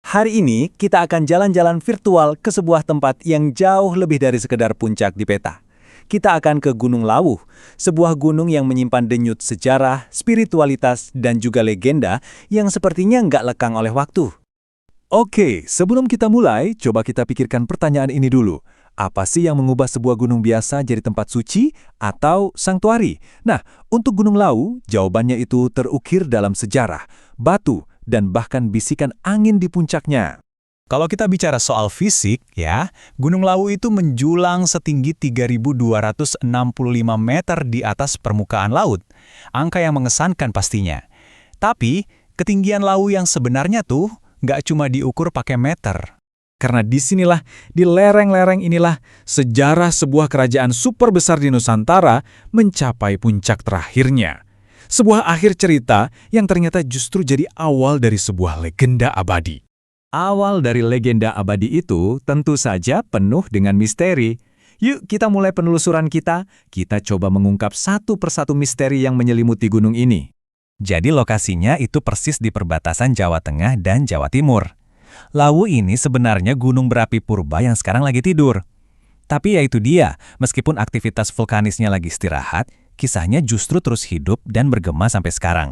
Hari ini kita akan jalan-jalan virtual ke sebuah tempat yang jauh lebih dari sekedar puncak di peta. Kita akan ke Gunung Lawu, sebuah gunung yang menyimpan denyut sejarah, spiritualitas, dan juga legenda yang sepertinya nggak lekang oleh waktu. Oke, sebelum kita mulai, coba kita pikirkan pertanyaan ini dulu. Apa sih yang mengubah sebuah gunung biasa jadi tempat suci atau sanktuari? Nah, untuk Gunung Lawu, jawabannya itu terukir dalam sejarah, batu, dan bahkan bisikan angin di puncaknya. Kalau kita bicara soal fisik, ya, Gunung Lawu itu menjulang setinggi 3.265 meter di atas permukaan laut. Angka yang mengesankan pastinya. Tapi, ketinggian Lawu yang sebenarnya tuh nggak cuma diukur pakai meter. Karena disinilah, di lereng-lereng inilah, sejarah sebuah kerajaan super besar di Nusantara mencapai puncak terakhirnya. Sebuah akhir cerita yang ternyata justru jadi awal dari sebuah legenda abadi. Awal dari legenda abadi itu tentu saja penuh dengan misteri. Yuk kita mulai penelusuran kita coba mengungkap satu persatu misteri yang menyelimuti gunung ini. Jadi lokasinya itu persis di perbatasan Jawa Tengah dan Jawa Timur. Lawu ini sebenarnya gunung berapi purba yang sekarang lagi tidur. Tapi ya itu dia, meskipun aktivitas vulkanisnya lagi istirahat, kisahnya justru terus hidup dan bergema sampai sekarang.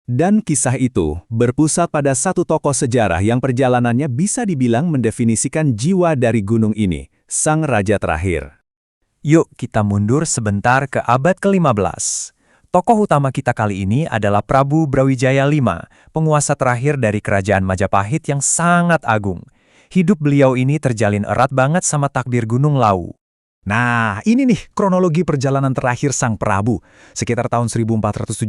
Dan kisah itu berpusat pada satu tokoh sejarah yang perjalanannya bisa dibilang mendefinisikan jiwa dari gunung ini, sang raja terakhir. Yuk kita mundur sebentar ke abad ke-15. Tokoh utama kita kali ini adalah Prabu Brawijaya V, penguasa terakhir dari kerajaan Majapahit yang sangat agung. Hidup beliau ini terjalin erat banget sama takdir Gunung Lawu. Nah, ini nih kronologi perjalanan terakhir Sang Prabu. Sekitar tahun 1478,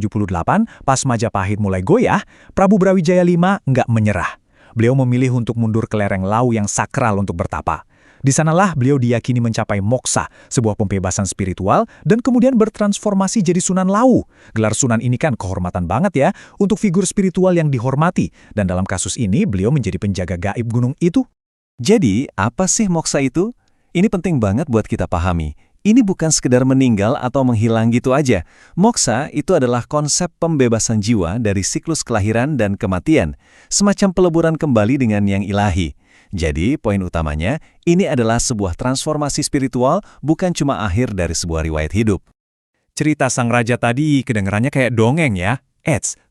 pas Majapahit mulai goyah, Prabu Brawijaya V nggak menyerah. Beliau memilih untuk mundur ke lereng Lawu yang sakral untuk bertapa. Di sanalah beliau diyakini mencapai moksa, sebuah pembebasan spiritual, dan kemudian bertransformasi jadi Sunan Lawu. Gelar Sunan ini kan kehormatan banget ya, untuk figur spiritual yang dihormati. Dan dalam kasus ini, beliau menjadi penjaga gaib gunung itu. Jadi, apa sih moksa itu? Ini penting banget buat kita pahami. Ini bukan sekedar meninggal atau menghilang gitu aja. Moksa itu adalah konsep pembebasan jiwa dari siklus kelahiran dan kematian, semacam peleburan kembali dengan yang ilahi. Jadi, poin utamanya, ini adalah sebuah transformasi spiritual, bukan cuma akhir dari sebuah riwayat hidup. Cerita sang raja tadi kedengarannya kayak dongeng ya.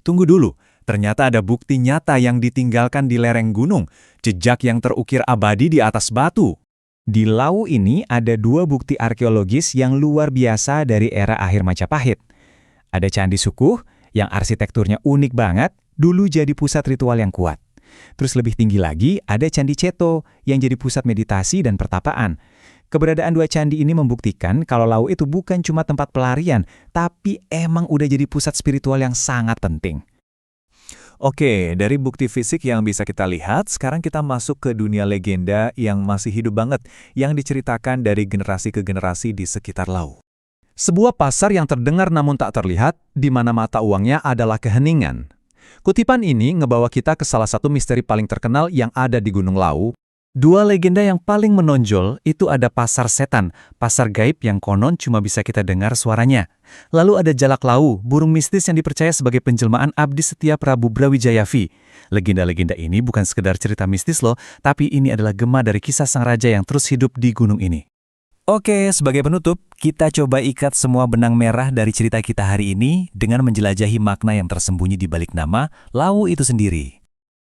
Tunggu dulu. Ternyata ada bukti nyata yang ditinggalkan di lereng gunung, jejak yang terukir abadi di atas batu. Di Lawu ini ada dua bukti arkeologis yang luar biasa dari era akhir Majapahit. Ada Candi Sukuh, yang arsitekturnya unik banget, dulu jadi pusat ritual yang kuat. Terus lebih tinggi lagi, ada Candi Ceto, yang jadi pusat meditasi dan pertapaan. Keberadaan dua candi ini membuktikan kalau Lawu itu bukan cuma tempat pelarian, tapi emang udah jadi pusat spiritual yang sangat penting. Oke, dari bukti fisik yang bisa kita lihat, sekarang kita masuk ke dunia legenda yang masih hidup banget, yang diceritakan dari generasi ke generasi di sekitar Lawu. Sebuah pasar yang terdengar namun tak terlihat, di mana mata uangnya adalah keheningan. Kutipan ini ngebawa kita ke salah satu misteri paling terkenal yang ada di Gunung Lawu. Dua legenda yang paling menonjol itu ada pasar setan, pasar gaib yang konon cuma bisa kita dengar suaranya. Lalu ada Jalak Lawu, burung mistis yang dipercaya sebagai penjelmaan abdi setia Prabu Brawijaya V. Legenda-legenda ini bukan sekedar cerita mistis loh, tapi ini adalah gema dari kisah sang raja yang terus hidup di gunung ini. Oke, sebagai penutup, kita coba ikat semua benang merah dari cerita kita hari ini dengan menjelajahi makna yang tersembunyi di balik nama Lawu itu sendiri.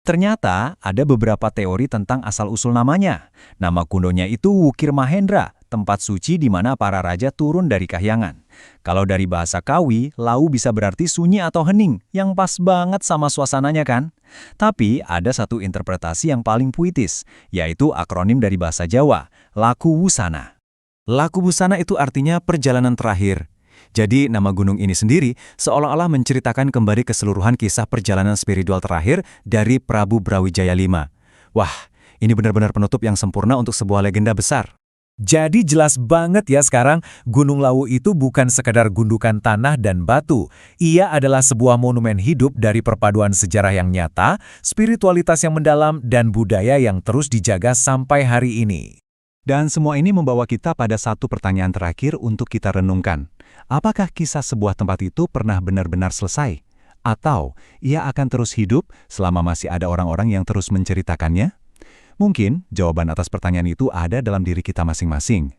Ternyata ada beberapa teori tentang asal-usul namanya. Nama kundonya itu Wukir Mahendra, tempat suci di mana para raja turun dari kahyangan. Kalau dari bahasa Kawi, Lawu bisa berarti sunyi atau hening, yang pas banget sama suasananya kan? Tapi ada satu interpretasi yang paling puitis, yaitu akronim dari bahasa Jawa, Laku Wusana. Laku Wusana itu artinya perjalanan terakhir. Jadi nama gunung ini sendiri seolah-olah menceritakan kembali keseluruhan kisah perjalanan spiritual terakhir dari Prabu Brawijaya V. Wah, ini benar-benar penutup yang sempurna untuk sebuah legenda besar. Jadi jelas banget ya sekarang, Gunung Lawu itu bukan sekadar gundukan tanah dan batu. Ia adalah sebuah monumen hidup dari perpaduan sejarah yang nyata, spiritualitas yang mendalam, dan budaya yang terus dijaga sampai hari ini. Dan semua ini membawa kita pada satu pertanyaan terakhir untuk kita renungkan. Apakah kisah sebuah tempat itu pernah benar-benar selesai? Atau ia akan terus hidup selama masih ada orang-orang yang terus menceritakannya? Mungkin jawaban atas pertanyaan itu ada dalam diri kita masing-masing.